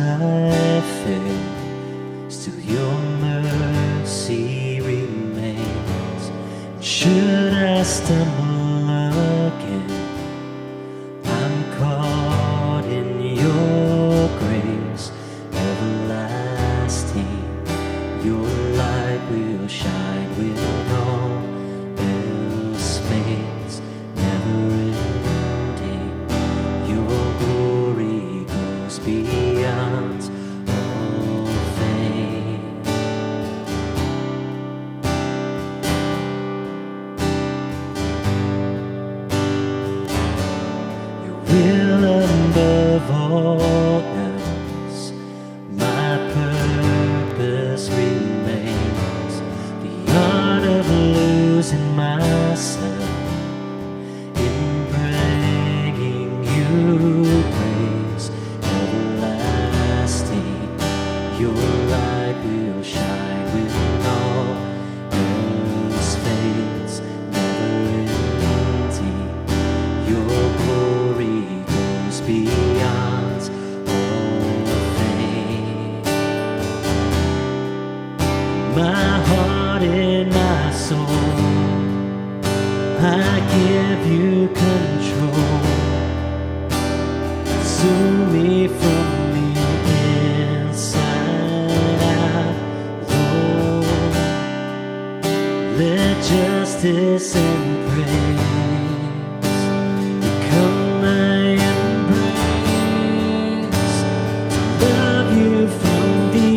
I fail, still your mercy remains. And should I stumble again, I'm caught in your grace everlasting. Your light will shine when all else fades, never ending. Your glory goes beyond all fame. Your will above all else, my purpose remains. The art of losing myself in bringing you praise everlasting. Your light will shine when all else fades, never ending. Your glory goes beyond all fame. My heart and my soul, I give you control. Consume me from the inside out, Lord. Let justice and praise become my embrace. To love you from the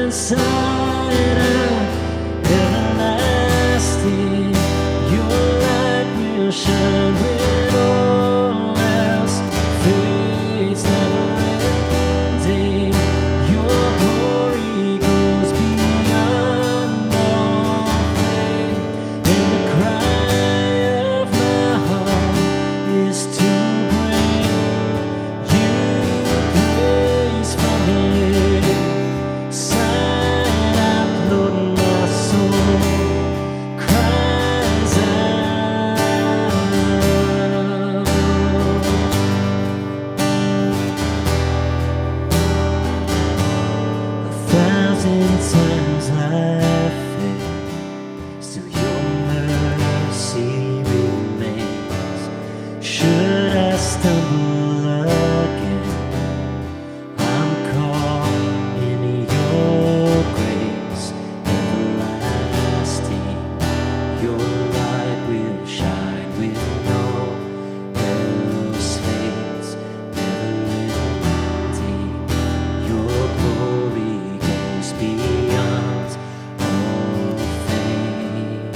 inside out, everlasting. Your light will shine when all else fades, never ending. Your glory goes beyond all fame. And the cry of my heart is to bring you praise from the inside out, Lord. My soul cries out. 1,000 times I fail, still your mercy remains. Should I stumble again, I'm caught in your grace everlasting. Your light will shine when all else fades, never ending. Your glory goes beyond all fame.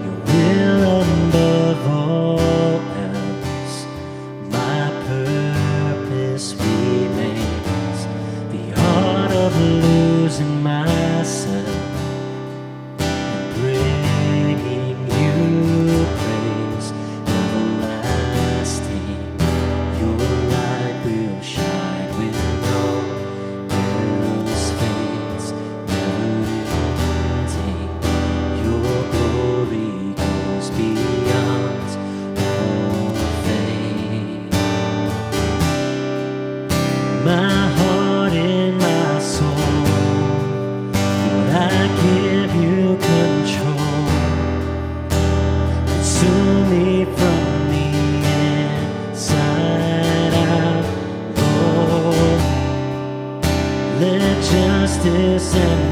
Your will above all else, my purpose remains. The art of losing myself and bringing you praise everlasting. Your light will shine when all else fades, never ending. Your glory goes beyond all fame. My heart and my soul, Lord, I give you control. Consume me from the inside out, Lord. Let justice and